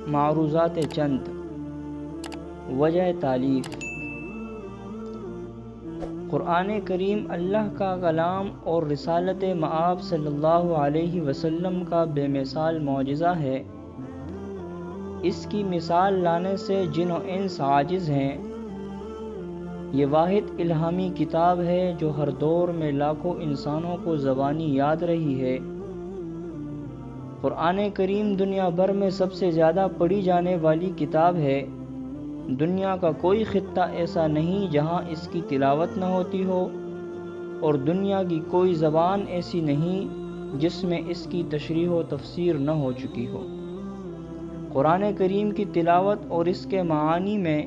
معروضات چند. وجہ تالیف: قرآن کریم اللہ کا کلام اور رسالت مآب صلی اللہ علیہ وسلم کا بے مثال معجزہ ہے. اس کی مثال لانے سے جن و انس عاجز ہیں. یہ واحد الہامی کتاب ہے جو ہر دور میں لاکھوں انسانوں کو زبانی یاد رہی ہے. قرآن کریم دنیا بھر میں سب سے زیادہ پڑھی جانے والی کتاب ہے. دنیا کا کوئی خطہ ایسا نہیں جہاں اس کی تلاوت نہ ہوتی ہو، اور دنیا کی کوئی زبان ایسی نہیں جس میں اس کی تشریح و تفسیر نہ ہو چکی ہو. قرآن کریم کی تلاوت اور اس کے معانی میں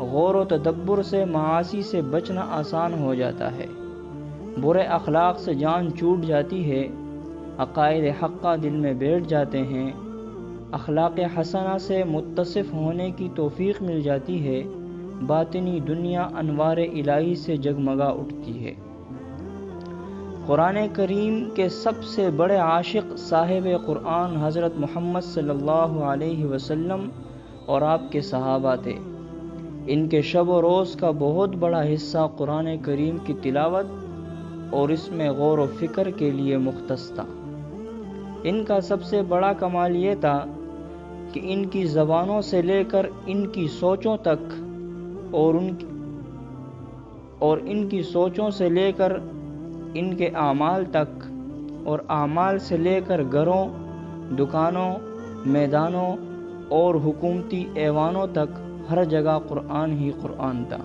غور و تدبر سے معاصی سے بچنا آسان ہو جاتا ہے. برے اخلاق سے جان چھوٹ جاتی ہے. عقائد حقہ دل میں بیٹھ جاتے ہیں. اخلاق حسنہ سے متصف ہونے کی توفیق مل جاتی ہے. باطنی دنیا انوار الہی سے جگمگا اٹھتی ہے. قرآن کریم کے سب سے بڑے عاشق صاحب قرآن حضرت محمد صلی اللہ علیہ وسلم اور آپ کے صحابہ تھے. ان کے شب و روز کا بہت بڑا حصہ قرآن کریم کی تلاوت اور اس میں غور و فکر کے لیے مختص تھا. ان کا سب سے بڑا کمال یہ تھا کہ ان کی زبانوں سے لے کر ان کی سوچوں تک اور ان کی سوچوں سے لے کر ان کے اعمال تک، اور اعمال سے لے کر گھروں، دکانوں، میدانوں اور حکومتی ایوانوں تک ہر جگہ قرآن ہی قرآن تھا.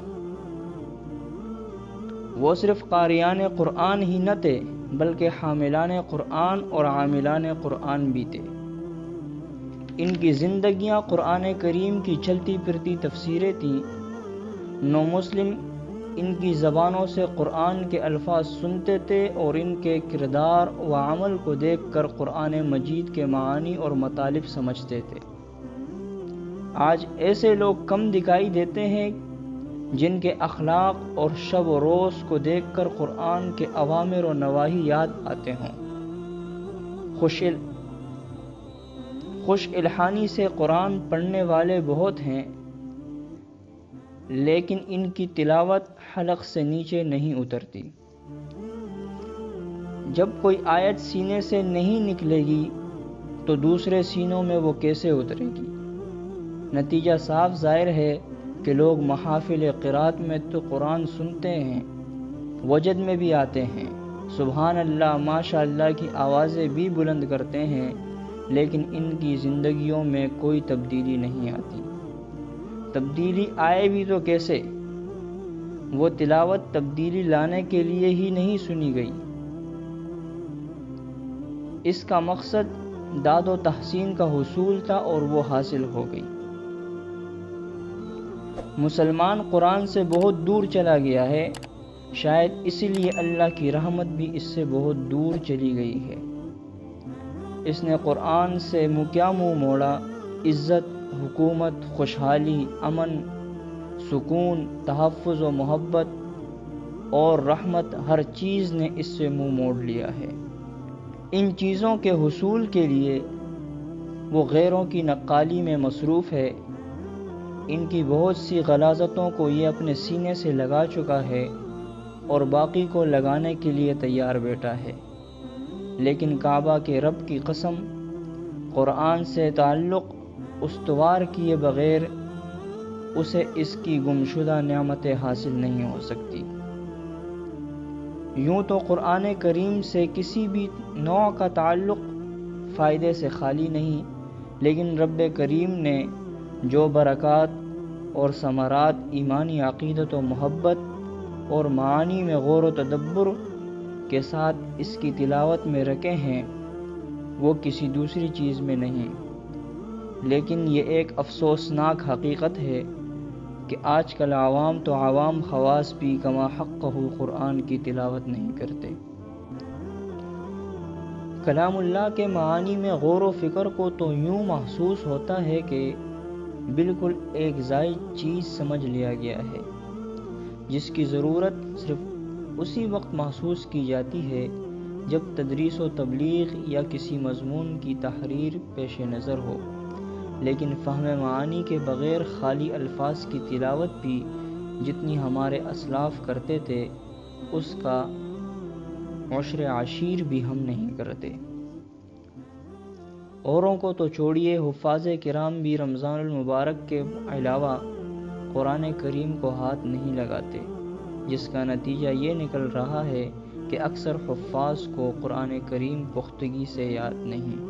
وہ صرف قاریان قرآن ہی نہ تھے بلکہ حاملان قرآن اور عاملان قرآن بھی تھے. ان کی زندگیاں قرآن کریم کی چلتی پھرتی تفسیریں تھیں. نو مسلم ان کی زبانوں سے قرآن کے الفاظ سنتے تھے اور ان کے کردار و عمل کو دیکھ کر قرآن مجید کے معانی اور مطالب سمجھتے تھے. آج ایسے لوگ کم دکھائی دیتے ہیں جن کے اخلاق اور شب و روز کو دیکھ کر قرآن کے اوامر و نواہی یاد آتے ہوں. خوش الحانی سے قرآن پڑھنے والے بہت ہیں، لیکن ان کی تلاوت حلق سے نیچے نہیں اترتی. جب کوئی آیت سینے سے نہیں نکلے گی تو دوسرے سینوں میں وہ کیسے اترے گی؟ نتیجہ صاف ظاہر ہے کہ لوگ محافل قرات میں تو قرآن سنتے ہیں، وجد میں بھی آتے ہیں، سبحان اللہ ماشاء اللہ کی آوازیں بھی بلند کرتے ہیں، لیکن ان کی زندگیوں میں کوئی تبدیلی نہیں آتی. تبدیلی آئے بھی تو کیسے؟ وہ تلاوت تبدیلی لانے کے لیے ہی نہیں سنی گئی. اس کا مقصد داد و تحسین کا حصول تھا اور وہ حاصل ہو گئی. مسلمان قرآن سے بہت دور چلا گیا ہے. شاید اسی لیے اللہ کی رحمت بھی اس سے بہت دور چلی گئی ہے. اس نے قرآن سے کیا منہ موڑا؟ عزت، حکومت، خوشحالی، امن، سکون، تحفظ و محبت اور رحمت، ہر چیز نے اس سے منہ موڑ لیا ہے. ان چیزوں کے حصول کے لیے وہ غیروں کی نقالی میں مصروف ہے. ان کی بہت سی غلاظتوں کو یہ اپنے سینے سے لگا چکا ہے اور باقی کو لگانے کے لیے تیار بیٹھا ہے. لیکن کعبہ کے رب کی قسم، قرآن سے تعلق استوار کیے بغیر اسے اس کی گمشدہ نعمتیں حاصل نہیں ہو سکتی. یوں تو قرآن کریم سے کسی بھی نوع کا تعلق فائدے سے خالی نہیں، لیکن رب کریم نے جو برکات اور ثمرات ایمانی عقیدت و محبت اور معانی میں غور و تدبر کے ساتھ اس کی تلاوت میں رکھے ہیں وہ کسی دوسری چیز میں نہیں. لیکن یہ ایک افسوسناک حقیقت ہے کہ آج کل عوام تو عوام خواص بھی کما حقہ قرآن کی تلاوت نہیں کرتے. کلام اللہ کے معانی میں غور و فکر کو تو یوں محسوس ہوتا ہے کہ بالکل ایک زائد چیز سمجھ لیا گیا ہے، جس کی ضرورت صرف اسی وقت محسوس کی جاتی ہے جب تدریس و تبلیغ یا کسی مضمون کی تحریر پیش نظر ہو. لیکن فہم معانی کے بغیر خالی الفاظ کی تلاوت بھی جتنی ہمارے اسلاف کرتے تھے اس کا عشر عشیر بھی ہم نہیں کرتے۔ اوروں کو تو چھوڑیے، حفاظ کرام بھی رمضان المبارک کے علاوہ قرآن کریم کو ہاتھ نہیں لگاتے، جس کا نتیجہ یہ نکل رہا ہے کہ اکثر حفاظ کو قرآن کریم پختگی سے یاد نہیں۔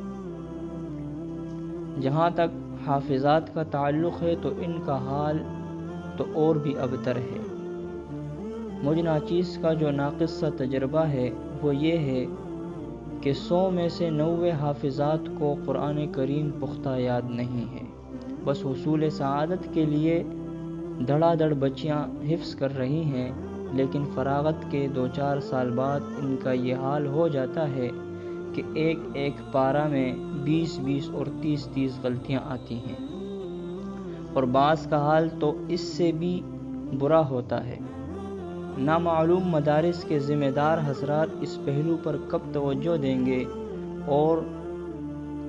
جہاں تک حافظات کا تعلق ہے تو ان کا حال تو اور بھی ابتر ہے۔ مجھ ناچیز کا جو ناقص سا تجربہ ہے وہ یہ ہے کہ 100 میں سے 90 حافظات کو قرآن کریم پختہ یاد نہیں ہے، بس حصول سعادت کے لیے دھڑا دھڑ بچیاں حفظ کر رہی ہیں، لیکن فراغت کے 2-4 سال بعد ان کا یہ حال ہو جاتا ہے کہ ایک ایک پارہ میں 20 اور 30 غلطیاں آتی ہیں، اور بعض کا حال تو اس سے بھی برا ہوتا ہے۔ نامعلوم مدارس کے ذمہ دار حضرات اس پہلو پر کب توجہ دیں گے اور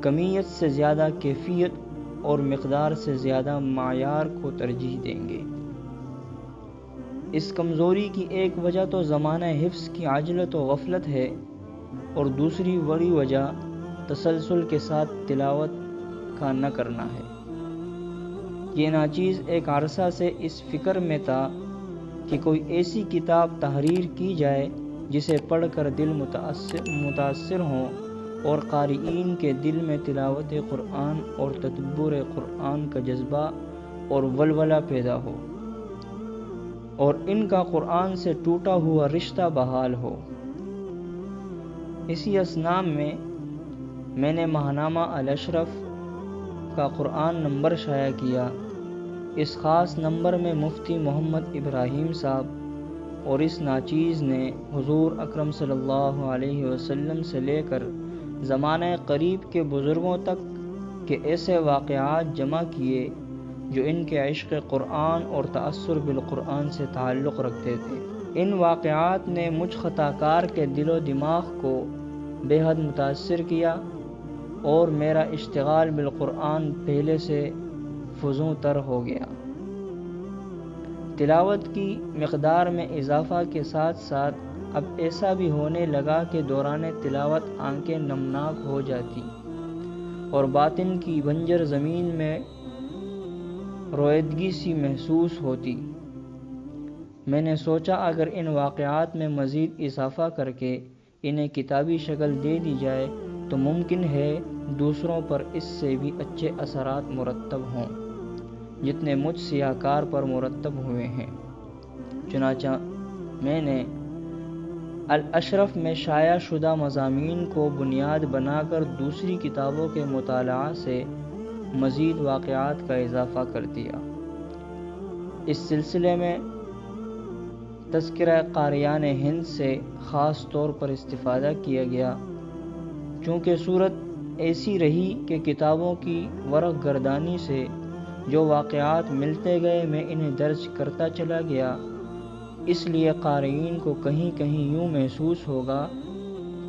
کمیت سے زیادہ کیفیت اور مقدار سے زیادہ معیار کو ترجیح دیں گے؟ اس کمزوری کی ایک وجہ تو زمانہ حفظ کی عجلت و غفلت ہے، اور دوسری بڑی وجہ تسلسل کے ساتھ تلاوت کا نہ کرنا ہے۔ یہ ناچیز ایک عرصہ سے اس فکر میں تھا کہ کوئی ایسی کتاب تحریر کی جائے جسے پڑھ کر دل متاثر ہوں اور قارئین کے دل میں تلاوت قرآن اور تدبر قرآن کا جذبہ اور ولولہ پیدا ہو، اور ان کا قرآن سے ٹوٹا ہوا رشتہ بحال ہو۔ اسی اثنا میں نے ماہنامہ الاشرف کا قرآن نمبر شائع کیا۔ اس خاص نمبر میں مفتی محمد ابراہیم صاحب اور اس ناچیز نے حضور اکرم صلی اللہ علیہ وسلم سے لے کر زمانہ قریب کے بزرگوں تک کے ایسے واقعات جمع کیے جو ان کے عشق قرآن اور تأثر بالقرآن سے تعلق رکھتے تھے۔ ان واقعات نے مجھ خطا کار کے دل و دماغ کو بے حد متاثر کیا، اور میرا اشتغال بالقرآن پہلے سے فزوں تر ہو گیا۔ تلاوت کی مقدار میں اضافہ کے ساتھ ساتھ اب ایسا بھی ہونے لگا کہ دوران تلاوت آنکھیں نمناک ہو جاتی اور باطن کی بنجر زمین میں رویدگی سی محسوس ہوتی۔ میں نے سوچا اگر ان واقعات میں مزید اضافہ کر کے انہیں کتابی شکل دے دی جائے تو ممکن ہے دوسروں پر اس سے بھی اچھے اثرات مرتب ہوں جتنے مجھ سیاہ کار پر مرتب ہوئے ہیں۔ چنانچہ میں نے الاشرف میں شائع شدہ مضامین کو بنیاد بنا کر دوسری کتابوں کے مطالعہ سے مزید واقعات کا اضافہ کر دیا۔ اس سلسلے میں تذکرہ قاریان ہند سے خاص طور پر استفادہ کیا گیا، چونکہ صورت ایسی رہی کہ کتابوں کی ورق گردانی سے جو واقعات ملتے گئے میں انہیں درج کرتا چلا گیا، اس لیے قارئین کو کہیں کہیں یوں محسوس ہوگا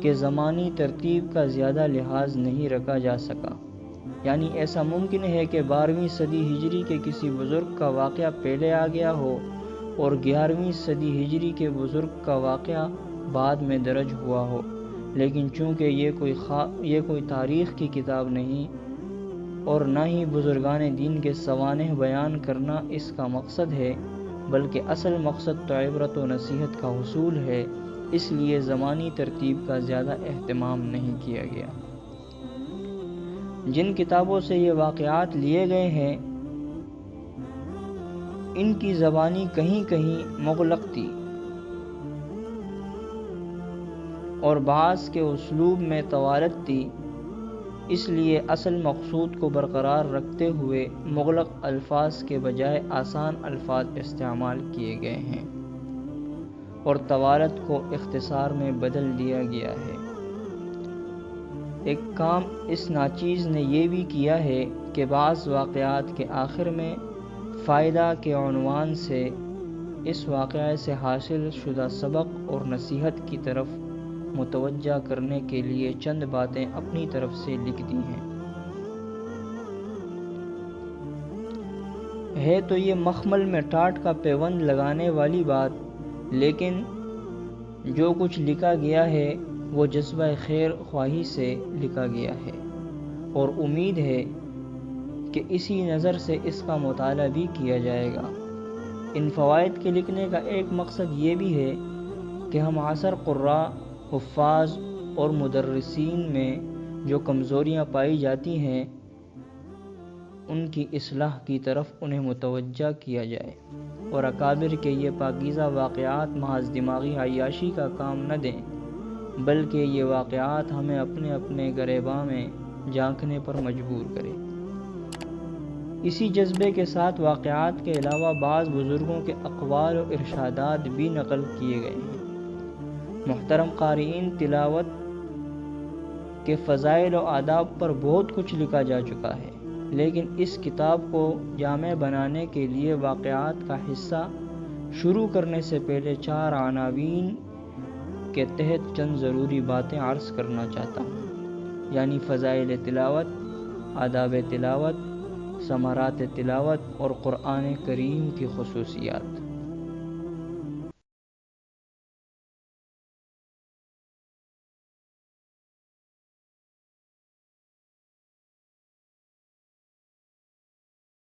کہ زمانی ترتیب کا زیادہ لحاظ نہیں رکھا جا سکا، یعنی ایسا ممکن ہے کہ 12ویں صدی ہجری کے کسی بزرگ کا واقعہ پہلے آ گیا ہو اور 11ویں صدی ہجری کے بزرگ کا واقعہ بعد میں درج ہوا ہو، لیکن چونکہ یہ کوئی تاریخ کی کتاب نہیں اور نہ ہی بزرگان دین کے سوانح بیان کرنا اس کا مقصد ہے، بلکہ اصل مقصد تو عبرت و نصیحت کا حصول ہے، اس لیے زمانی ترتیب کا زیادہ اہتمام نہیں کیا گیا۔ جن کتابوں سے یہ واقعات لیے گئے ہیں ان کی زبانی کہیں کہیں مغلق تھی اور بعض کے اسلوب میں طوالت تھی، اس لیے اصل مقصود کو برقرار رکھتے ہوئے مغلق الفاظ کے بجائے آسان الفاظ استعمال کیے گئے ہیں اور طوالت کو اختصار میں بدل دیا گیا ہے۔ ایک کام اس ناچیز نے یہ بھی کیا ہے کہ بعض واقعات کے آخر میں فائدہ کے عنوان سے اس واقعے سے حاصل شدہ سبق اور نصیحت کی طرف متوجہ کرنے کے لیے چند باتیں اپنی طرف سے لکھ دی ہیں۔ ہے تو یہ مخمل میں ٹاٹ کا پیوند لگانے والی بات، لیکن جو کچھ لکھا گیا ہے وہ جذبہ خیر خواہی سے لکھا گیا ہے، اور امید ہے کہ اسی نظر سے اس کا مطالعہ بھی کیا جائے گا۔ ان فوائد کے لکھنے کا ایک مقصد یہ بھی ہے کہ ہم عصر قراء، حفاظ اور مدرسین میں جو کمزوریاں پائی جاتی ہیں ان کی اصلاح کی طرف انہیں متوجہ کیا جائے، اور اکابر کے یہ پاکیزہ واقعات محض دماغی عیاشی کا کام نہ دیں، بلکہ یہ واقعات ہمیں اپنے اپنے گریباں میں جھانکنے پر مجبور کرے۔ اسی جذبے کے ساتھ واقعات کے علاوہ بعض بزرگوں کے اقوال و ارشادات بھی نقل کیے گئے ہیں۔ محترم قارئین، تلاوت کے فضائل و آداب پر بہت کچھ لکھا جا چکا ہے، لیکن اس کتاب کو جامع بنانے کے لیے واقعات کا حصہ شروع کرنے سے پہلے 4 عناوین کے تحت چند ضروری باتیں عرض کرنا چاہتا ہوں، یعنی فضائل تلاوت، آداب تلاوت، ثمرات تلاوت اور قرآن کریم کی خصوصیات۔